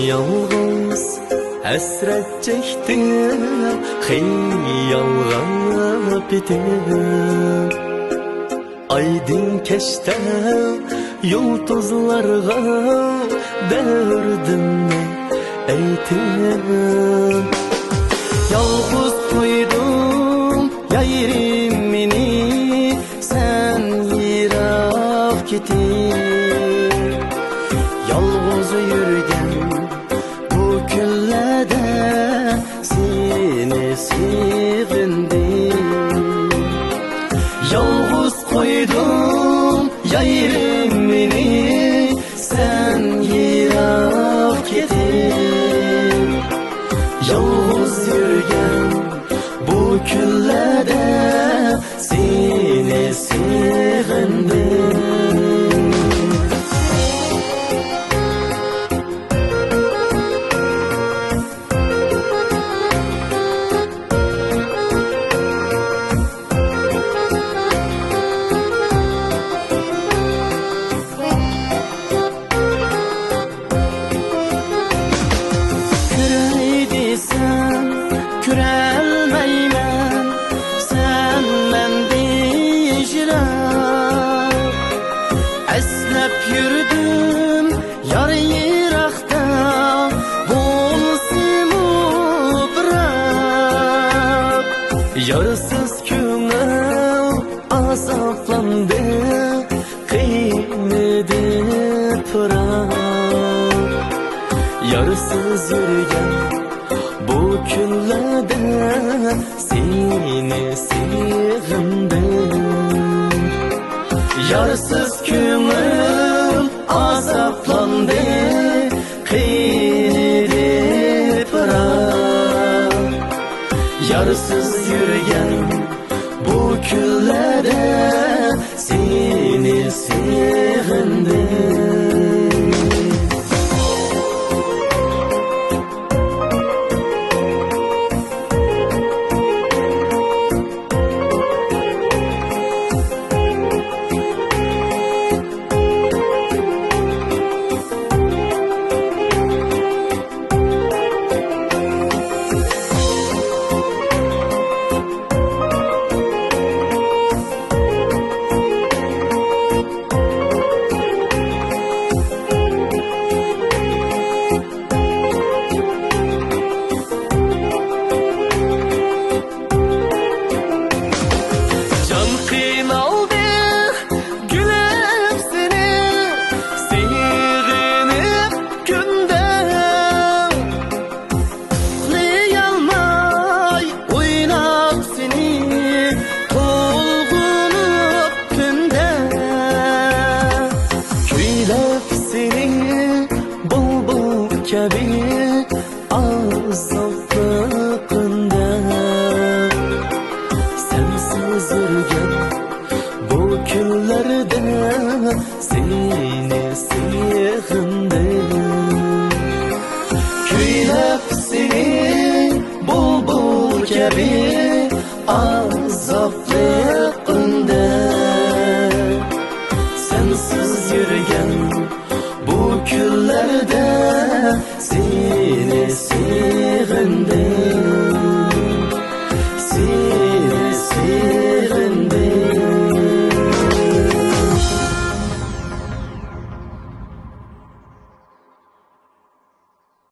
Yalğız hasret çektim, xiyalga bitib. Aydın keşte yulduzlarga derdimni aytib. Yalğız qo'ydim yayrimini, sen yiroq ketib. Yalğız yürgen bu kunlarda seni sevdim. Yalğız qo'ydim yayrimini, sen yiroq ketib. Yalğız yürgen bu kunlarda seni sevdim. Kürelmeymen sen mendicler. Esnep yürüdüm yar yirakta, bulsimu bırak. Yarsız kümel azaplandı, kıymedi pırak. Yarsız yürüyen bu günlerde seni sevdim. Yarsız kümül azaplandı, kıyırıp bırak. Yarsız yürgen bu günlerde seni sevdim. Kebi azaplıkında, sensiz yürgen bu günlerde seni sevdim. Küylep seni bulbul kebi azaplıkında, sensiz yürgen bu günlerde seni sevdim.